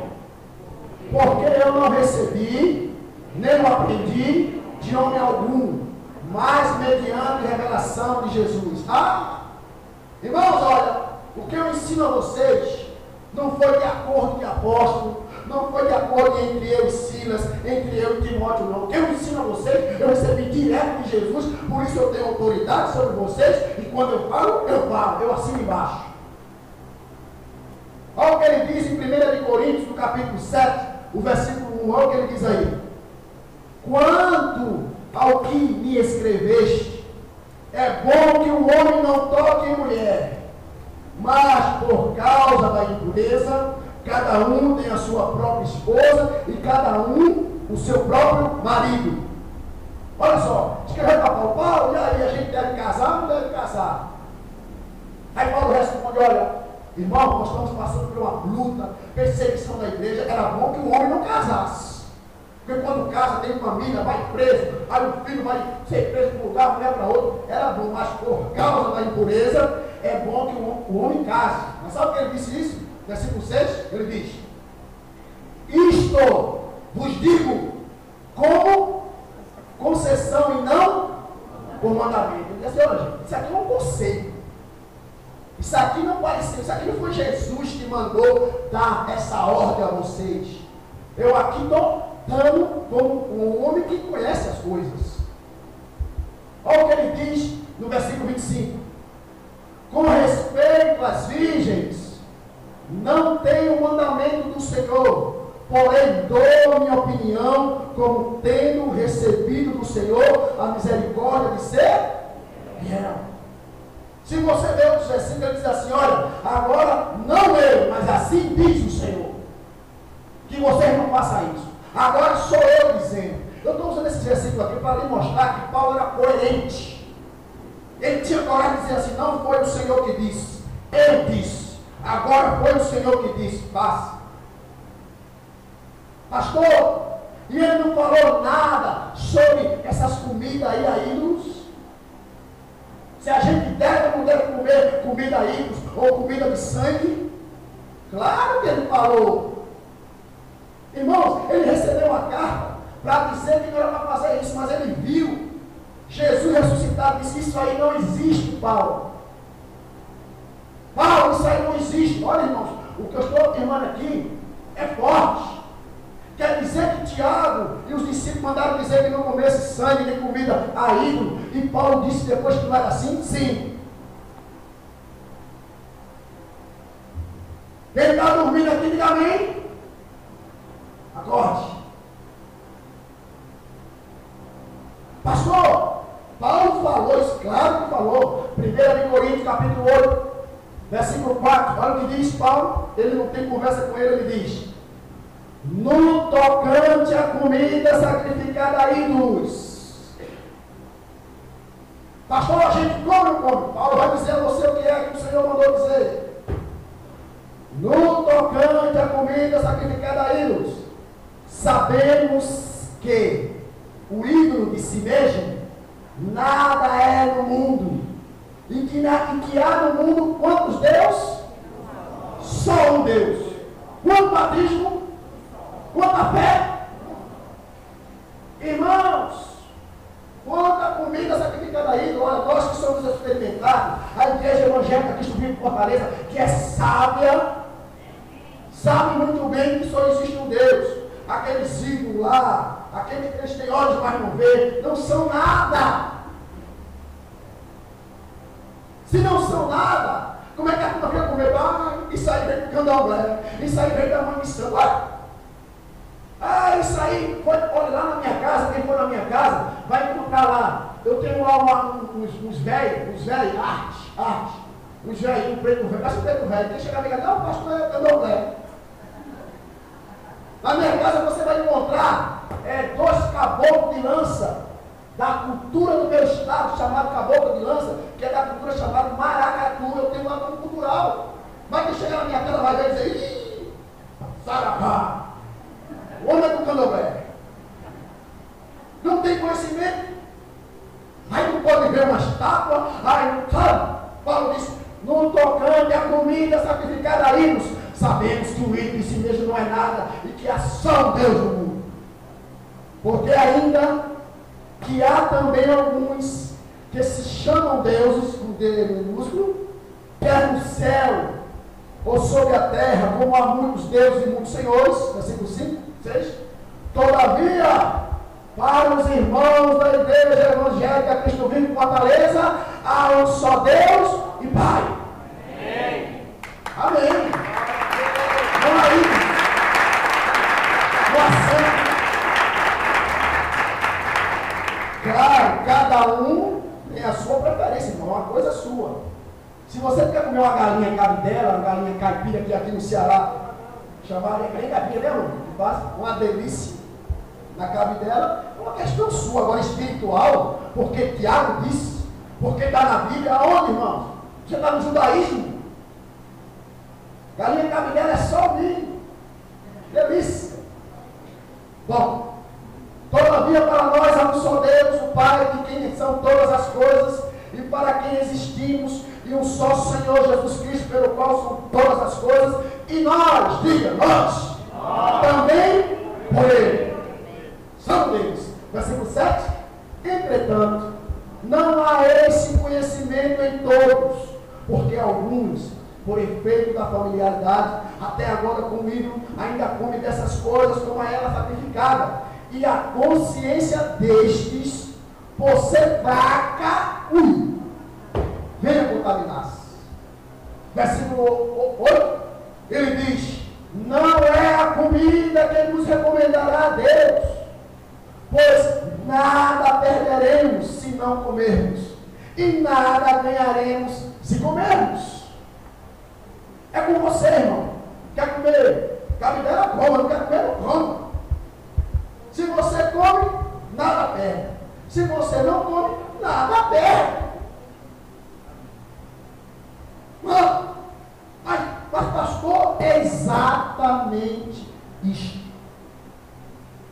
porque eu não recebi, nem o aprendi de homem algum, mas mediante revelação de Jesus. Irmãos, olha, o que eu ensino a vocês não foi de acordo de apóstolo, não foi de acordo entre eu e Silas, entre eu e Timóteo, não. O que eu ensino a vocês, eu recebi direto de Jesus, por isso eu tenho autoridade sobre vocês, e quando eu falo, eu assino embaixo. Olha o que ele diz em 1 Coríntios, no capítulo 7, o versículo 1, olha o que ele diz aí. Quanto ao que me escreveste, é bom que o homem não toque em mulher, mas por causa da impureza, cada um tem a sua própria esposa e cada um o seu próprio marido. Olha só, escreveu para Paulo, e aí a gente deve casar ou não deve casar? Aí Paulo responde, olha, irmão, nós estamos passando por uma luta, perseguição da igreja, era bom que o homem não casasse. Porque quando casa, tem família, vai preso, aí o filho vai ser preso para um lugar, a mulher para outro, era bom, mas por causa da impureza, é bom que o homem case. Mas sabe o que ele disse isso? Versículo 6, ele diz: isto vos digo como concessão e não por mandamento. Ele disse, olha, gente, isso aqui é um conceito. Isso aqui não pareceu, isso aqui não foi Jesus que mandou dar essa ordem a vocês. Eu aqui estou dando como um homem que conhece as coisas. Olha o que ele diz no versículo 25. Com respeito às virgens, não tenho o mandamento do Senhor, porém dou minha opinião como tendo recebido do Senhor a misericórdia de ser fiel. Se você vê outros versículos, ele diz assim: olha, agora não eu, mas assim diz o Senhor, que vocês não façam isso. Agora sou eu dizendo. Eu estou usando esse versículo aqui para lhe mostrar que Paulo era coerente. Ele tinha coragem de dizer assim: não foi o Senhor que disse, eu disse. Agora foi o Senhor que disse, faça. Pastor, e ele não falou nada sobre essas comidas aí a ídolos? Se a gente deve ou não deve comer comida a ídolos ou comida de sangue? Claro que ele falou. Irmãos, ele recebeu uma carta para dizer que não era para fazer isso, mas ele viu Jesus ressuscitado, disse: isso aí não existe, Paulo. Paulo, isso aí não existe. Olha, irmãos, o que eu estou afirmando aqui é forte. Quer dizer que Tiago e os discípulos mandaram dizer que não comesse sangue nem comida a ídolo, e Paulo disse depois que não era assim? Sim. Quem está dormindo aqui, diga amém. Acorde. Pastor, Paulo falou isso, claro que falou. 1 Coríntios capítulo 8, versículo 4. Olha o que diz Paulo. Ele não tem conversa com ele, ele diz: no tocante à comida sacrificada a ídolos. Pastor, a gente come ou come? Paulo vai dizer a você o que é que o Senhor mandou dizer. No tocante à comida sacrificada a ídolos, sabemos que o ídolo de si mesmo nada é no mundo, e que há no mundo quantos Deus? Só um Deus. Quanto batismo? Quanta fé? Irmãos, quanta comida sacrificada a ídolo. Olha, nós que somos experimentados, a igreja evangélica Cristo Vivo de Fortaleza, que é sábia, sabe muito bem que só existe um Deus. Aqueles ídolos lá, aqueles que eles têm olhos, mas não vê, não são nada. Se não são nada, como é que a turma quer comer? Ah, isso aí vem do candomblé, isso aí vem da mãe de santo. Ah, isso aí, olha lá na minha casa, quem for na minha casa, vai encontrar lá. Eu tenho lá uns velhos, arte, uns velhos, um preto velho, mas o preto velho, quem chegar e dizer: não, pastor, é candomblé. Na minha casa você vai encontrar 2 caboclos de lança, da cultura do meu estado, chamado caboclo de lança, que é da cultura chamada maracatu. Eu tenho lá como cultural. Mas quem chegar na minha casa vai ver e dizer: ih, saravá. O homem é do candomblé. Não tem conhecimento. Aí não pode ver uma estátua. Aí não sabe. Paulo diz: no tocante à comida sacrificada a ídolos, sabemos que o ídolo em si mesmo não é nada, e que há só um Deus no mundo. Porque ainda que há também alguns que se chamam deuses, com D minúsculo, quer no céu ou sobre a terra, como há muitos deuses e muitos senhores. Versículo 5, 6. Todavia, para os irmãos da igreja evangélica Cristo Vivo de Fortaleza, há um só Deus e Pai. Amém. Amém. Vamos aí. Claro, cada um tem a sua preferência, irmão, uma coisa sua. Se você quer comer uma galinha cabidela, uma galinha caipira que aqui no Ceará chamaram de caipira, né, irmão? Que faz uma delícia na cabidela, é uma questão sua, agora espiritual, porque Tiago disse, porque está na Bíblia. Aonde, irmão? Você está no judaísmo? Galinha cabidela é só milho. Delícia. Bom, todavia para nós há um só Deus, o Pai, de quem são todas as coisas, e para quem existimos, e um só Senhor Jesus Cristo, pelo qual são todas as coisas, e nós, diga, nós, também por Ele. São deles. Versículo 7. Entretanto, não há esse conhecimento em todos, porque alguns, por efeito da familiaridade, até agora com o ídolo, ainda comem dessas coisas como a ela sacrificada, e a consciência destes, por ser fraca, venha contaminar-se. Versículo 8, ele diz: não é a comida que nos recomendará a Deus, pois nada perderemos se não comermos, e nada ganharemos Se comermos. É com você, irmão. Quer comer cabidela? Coma. Não quer comer? Não coma. Se você come, nada perde. Se você não come, nada perde. Mas pastor, é exatamente isto.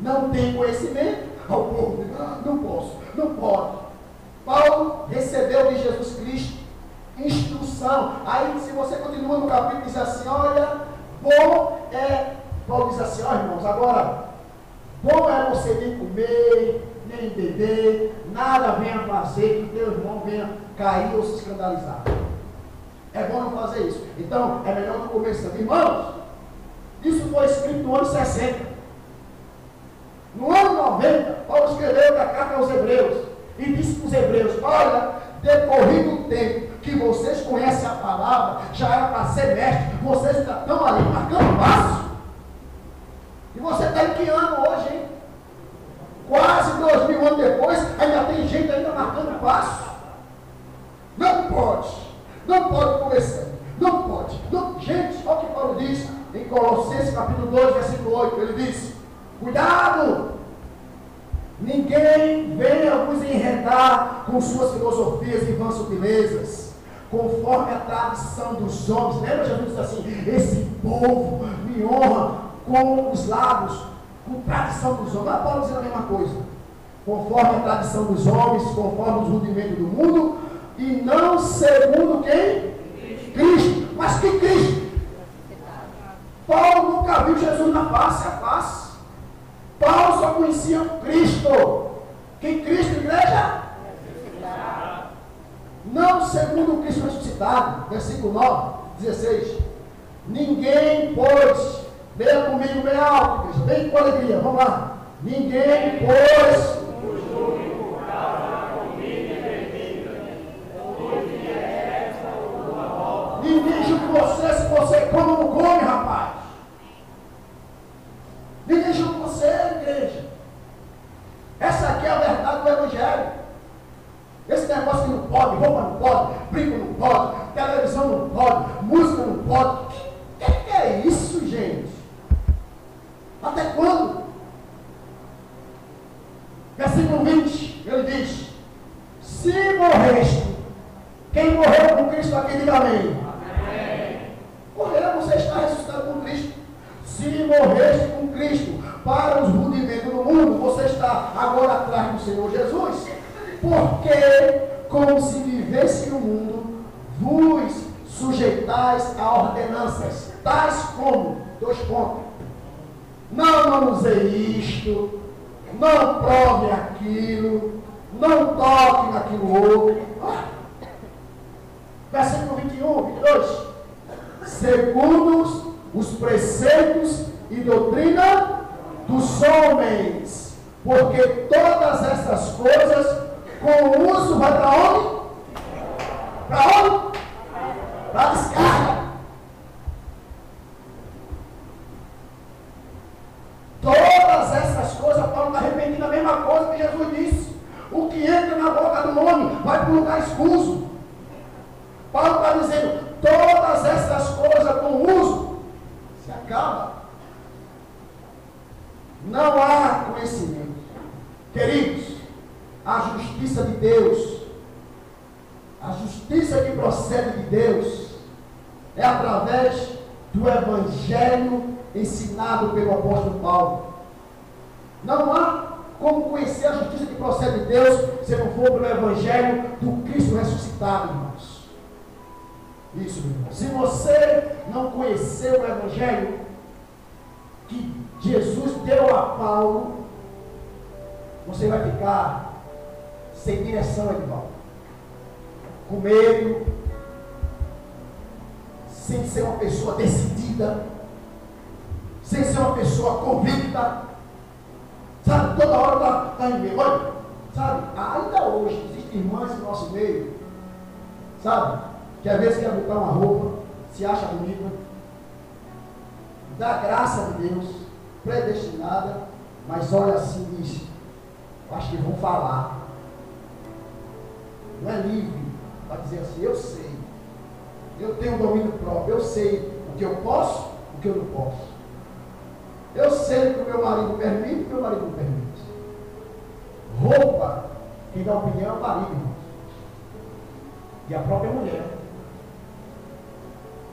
Não tem conhecimento? Ao povo, não posso, não pode. Paulo recebeu de Jesus Cristo instrução. Aí, se você continua no capítulo, diz assim: olha, bom é. Paulo diz assim: ó, irmãos, agora, bom é você nem comer, nem beber, nada venha fazer que teu irmão venha cair ou se escandalizar. É bom não fazer isso. Então, é melhor não comer sangue. Irmãos, isso foi escrito no ano 60. No ano 90, Paulo escreveu a carta aos Hebreus e disse para os Hebreus: olha, decorrido o tempo que vocês conhecem a palavra, já era para ser mestre, vocês ainda estão ali marcando passo. E você está em que ano hoje, hein? Quase 2000 anos depois, ainda tem gente ainda marcando passo. Não pode comer sangue, não pode. Não. Gente, olha o que Paulo diz em Colossenses capítulo 2, versículo 8, ele diz: cuidado, ninguém venha vos enredar com suas filosofias e vãs sutilezas, conforme a tradição dos homens. Lembra, Jesus disse assim: esse povo me honra com os lábios, com tradição dos homens. Mas Paulo diz a mesma coisa: conforme a tradição dos homens, conforme os rudimentos do mundo, e não segundo quem? Cristo. Mas que Cristo? Paulo nunca viu Jesus na face a face. Paulo só conhecia Cristo. Que Cristo, igreja? Não segundo o Cristo ressuscitado. Versículo 9, 16. Ninguém, pois, leia comigo bem alto, igreja, bem com alegria, vamos lá. Ninguém, pois, ninguém julga você se você come ou não come, rapaz. Ninguém julga você, igreja. Essa aqui é a verdade do Evangelho. Esse negócio que não pode, roupa não pode, brinco não pode, televisão não pode, música não pode. O que é isso, gente? Até quando? Versículo 20, ele diz: se morreste, quem morreu com Cristo aqui, diga amém. Morreu, você está ressuscitado com Cristo. Se morreste com Cristo para os rudimentos do mundo, você está agora atrás do Senhor Jesus. Porque, como se vivesse no mundo, vos sujeitais a ordenanças, tais como, 2 pontos: não manuseie isto, não prove aquilo, não toque naquilo outro. Versículo 21, 22. Segundo os preceitos e doutrina dos homens, porque todas essas coisas com uso vai para onde? Para onde? Para a descarga. Todas essas coisas, Paulo está repetindo a mesma coisa que Jesus disse: o que entra na boca do homem vai para um lugar escuso. Paulo está dizendo: todas essas coisas com uso se acabam. Não há conhecimento. Queridos, a justiça de Deus, a justiça que procede de Deus, é através do Evangelho ensinado pelo apóstolo Paulo. Não há como conhecer a justiça que procede de Deus se não for pelo Evangelho do Cristo ressuscitado, irmãos. Isso, meu irmão. Se você não conhecer o Evangelho que Jesus deu a Paulo, você vai ficar sem direção, Edivaldo, com medo, sem ser uma pessoa decidida, sem ser uma pessoa convicta, sabe, toda hora está em meio. Olha, sabe, ainda hoje existem irmãs no nosso meio, sabe, que às vezes quer botar uma roupa, se acha bonita, dá graça de Deus, predestinada, mas olha assim e diz: acho que vão falar. Não é livre para dizer assim: eu sei, Eu tenho domínio próprio. Eu sei o que eu posso, o que eu não posso. Eu sei o que o meu marido permite e o que o meu marido não permite. Roupa, quem dá opinião é o marido, irmãos. E a própria mulher.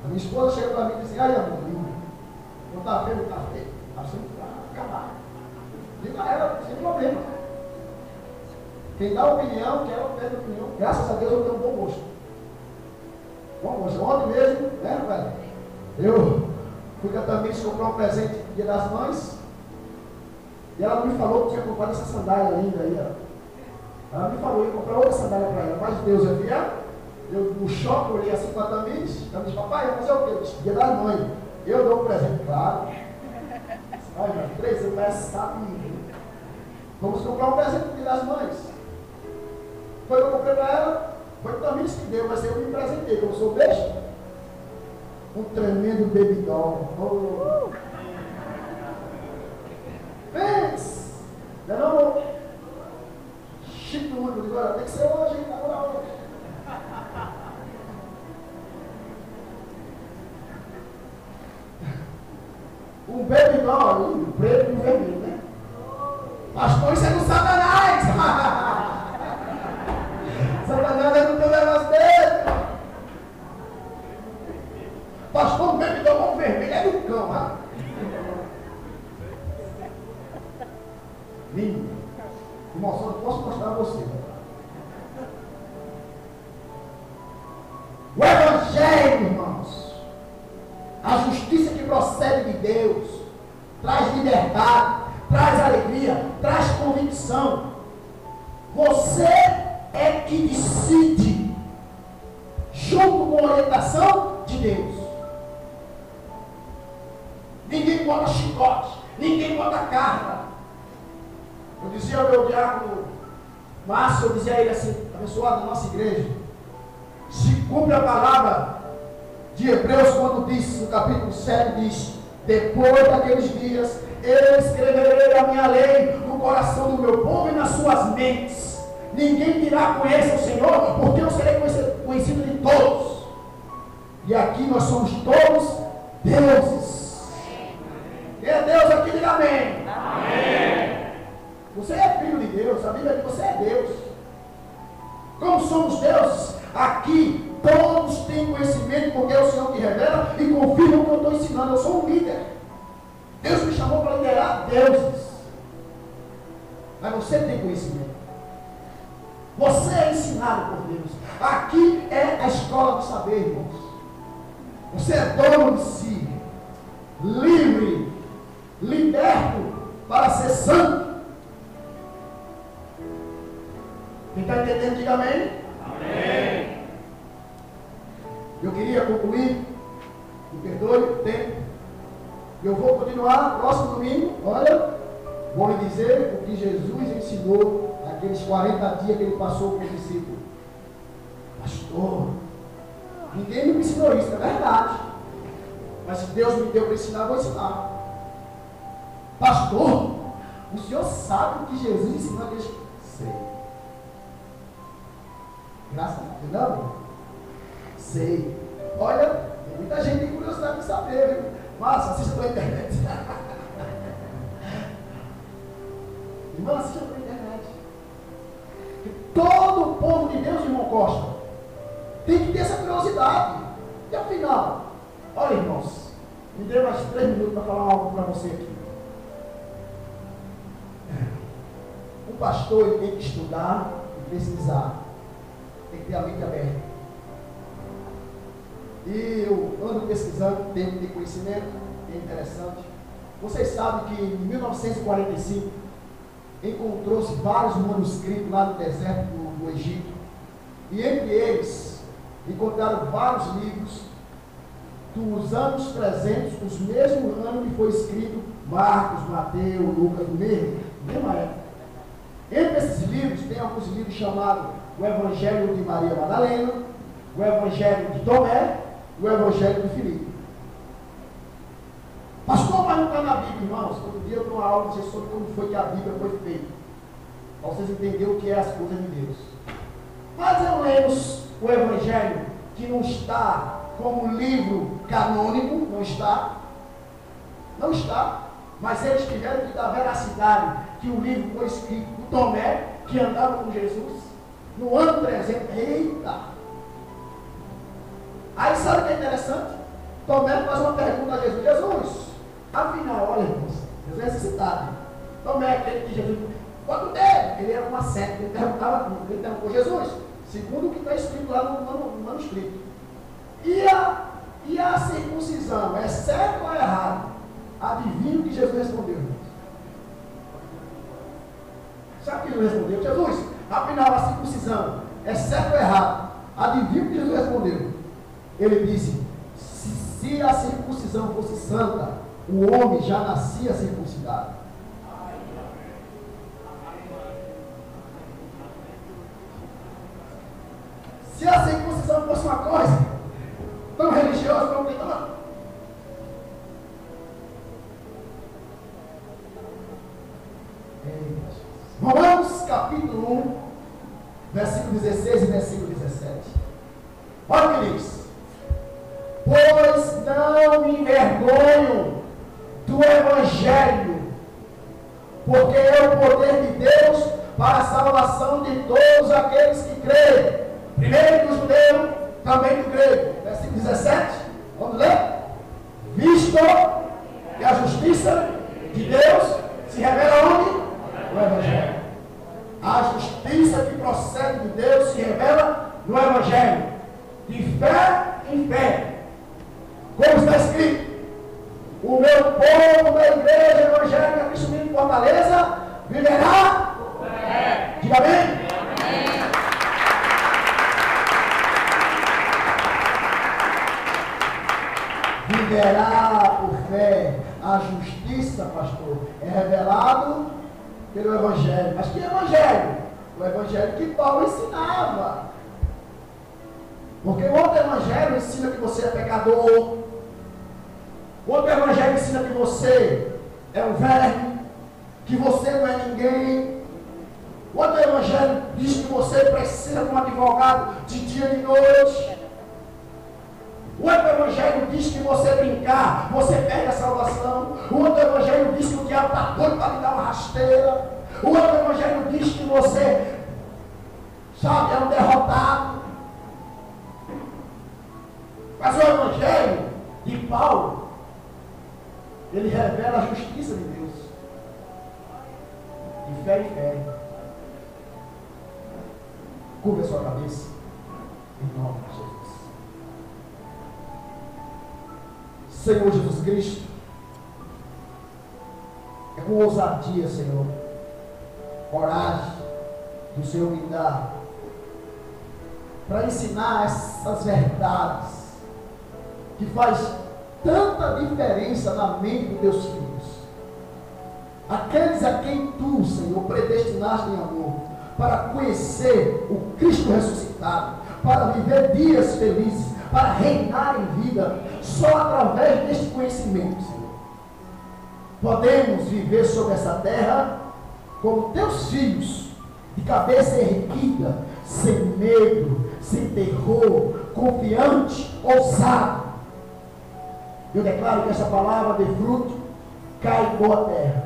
A minha esposa chega para mim e diz assim: ai, amor, não está feio, não está feio. Está sempre para acabar. Diga a ela, sem problema. Quem dá opinião, quer ela pede opinião. Graças a Deus eu tenho um bom gosto. Bom gosto. Ontem mesmo, né, velho? Eu fui com a Tamires comprar um presente no Dia das Mães. E ela não me falou que tinha comprado essa sandália ainda aí, ó. Ela me falou que ia comprar outra sandália para ela. Mas Deus é fiel. Eu no choque olhei assim para a Tamires. Ela disse: papai, vai fazer o quê? Eu disse: Dia das Mães. Eu dou um presente, claro. Olha, 3 anos, parece sabe. Vamos comprar um presente no Dia das Mães. Foi que eu comprei para ela. Foi que Tamires que deu, mas eu me presentei, como eu sou besta. Um tremendo baby doll. Oh. Vence! Não, Chico único, agora tem que ser hoje, hein? Agora hoje. Um baby doll, um preto e um vermelho, né? Pastor, isso é do Satanás! Satanás é do teu negócio dele! Pastor, um baby doll com vermelho é do cão, né? Lindo. Irmão, só não posso mostrar a você. O Evangelho, irmãos, a justiça que procede de Deus, traz liberdade, traz alegria, traz convicção. Você é que decide, junto com a orientação de Deus. Ninguém bota chicote, ninguém bota carga. Eu dizia ao meu diácono Márcio, eu dizia a ele assim: abençoado da nossa igreja, se cumpre a palavra de Hebreus quando diz, no capítulo 7, diz: depois daqueles dias, eu escreverei a minha lei no coração do meu povo e nas suas mentes. Ninguém dirá: conheça o Senhor, porque eu serei conhecido de todos. E aqui nós somos todos deuses. Quem é Deus aqui, diga amém. Amém. Você é filho de Deus, a Bíblia diz que você é Deus. Como somos deuses, aqui todos têm conhecimento, porque é o Senhor que revela e confirma o que eu estou ensinando. Eu sou um líder. Deus me chamou para liderar deuses. Mas você tem conhecimento. Você é ensinado por Deus. Aqui é a escola do saber, irmãos. Você é dono de si, livre, liberto para ser santo. Quem está entendendo, diga amém. Amém. Eu queria concluir, me perdoe o tempo. Eu vou continuar próximo domingo. Olha, vou lhe dizer o que Jesus ensinou naqueles 40 dias que ele passou com os discípulos. Pastor, ninguém me ensinou isso, é verdade. Mas se Deus me deu para ensinar, eu vou ensinar. Pastor, o senhor sabe o que Jesus ensinou naqueles... Sei. Graças a Deus, não? Sei. Olha, tem muita gente que tem curiosidade de saber, viu? Mas assista pela internet. Irmão, assista pela internet. E todo o povo de Deus, irmão Costa, tem que ter essa curiosidade. E afinal, olha, irmãos, me dê mais 3 minutos para falar algo para você aqui. Um pastor ele tem que estudar e pesquisar. Tem que ter a mente aberta. E eu ando pesquisando, tenho que ter conhecimento, é interessante. Vocês sabem que em 1945 encontrou-se vários manuscritos lá no deserto do Egito. E entre eles encontraram vários livros dos anos 300, dos mesmos anos que foi escrito Marcos, Mateus, Lucas, mesma época. Entre esses livros tem alguns livros chamados o Evangelho de Maria Madalena, o Evangelho de Tomé e o Evangelho de Filipe. Pastor, mas não está na Bíblia, irmãos. Outro dia eu dou uma aula sobre como foi que a Bíblia foi feita, para vocês entenderem o que é as coisas de Deus. Mas eu lemos o Evangelho que não está como livro canônico, não está. Não está. Mas eles tiveram que dar veracidade que o livro foi escrito por Tomé, que andava com Jesus, no ano 300. Eita! Aí sabe o que é interessante? Tomé faz uma pergunta a Jesus. Jesus, afinal, olha, irmãos, Jesus é ressuscitado. Tomé, aquele que Jesus, bota o dedo. Ele era uma seta, ele perguntou Jesus, segundo o que está escrito lá no manuscrito. E a circuncisão, é certo ou errado? Adivinha o que Jesus respondeu, irmãos? Sabe o que Jesus respondeu? Jesus, afinal, a circuncisão é certo ou errado? Adivinha o que Jesus respondeu? Ele disse, se a circuncisão fosse santa, o homem já nascia circuncidado. Se a circuncisão fosse uma coisa tão religiosa, como tem tão... Romanos capítulo 1, versículo 16 e versículo 17. Olha o que diz. Pois não me envergonho do Evangelho, porque é o poder de Deus para a salvação de todos aqueles que creem. Primeiro do judeu, também do grego. Versículo 17. Vamos ler? Visto que a justiça de Deus se revela onde? No Evangelho. A justiça que procede de Deus se revela no Evangelho. De fé em fé. Como está escrito, o meu povo da igreja evangélica Cristo Vive em Fortaleza viverá. Diga amém. Viverá por fé. A justiça, pastor, é revelado pelo Evangelho. Mas que Evangelho? O Evangelho que Paulo ensinava. Porque o outro Evangelho ensina que você é pecador. O outro Evangelho ensina que você é um verme, que você não é ninguém. O outro Evangelho diz que você precisa de um advogado de dia e de noite. O outro Evangelho diz que você brincar, você perde a salvação. O outro Evangelho diz que o diabo está doido para lhe dar uma rasteira. O outro Evangelho diz que você, sabe, é um derrotado. Mas o Evangelho de Paulo, ele revela a justiça de Deus. De fé em fé. Curva a sua cabeça. Em nome de Jesus. Senhor Jesus Cristo, é com ousadia, Senhor, coragem que o Senhor me dá para ensinar essas verdades que faz tanta diferença na mente dos teus filhos, aqueles a quem tu, Senhor, predestinaste em amor para conhecer o Cristo ressuscitado, para viver dias felizes, para reinar em vida. Só através deste conhecimento, Senhor, podemos viver sobre essa terra como teus filhos, de cabeça erguida, sem medo, sem terror, confiante, ousado. Eu declaro que essa palavra de fruto cai em boa terra.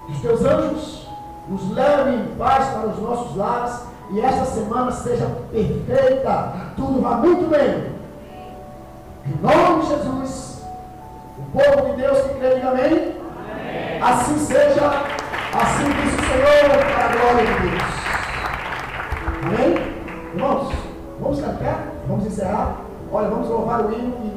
Que os teus anjos nos levem em paz para os nossos lares e esta semana seja perfeita. Tudo vai muito bem. Em nome de Jesus, o povo de Deus que crê, diga amém. Amém. Assim seja, assim diz o Senhor, para a glória de Deus. Amém? Irmãos, vamos cantar, vamos encerrar. Olha, vamos louvar o hino e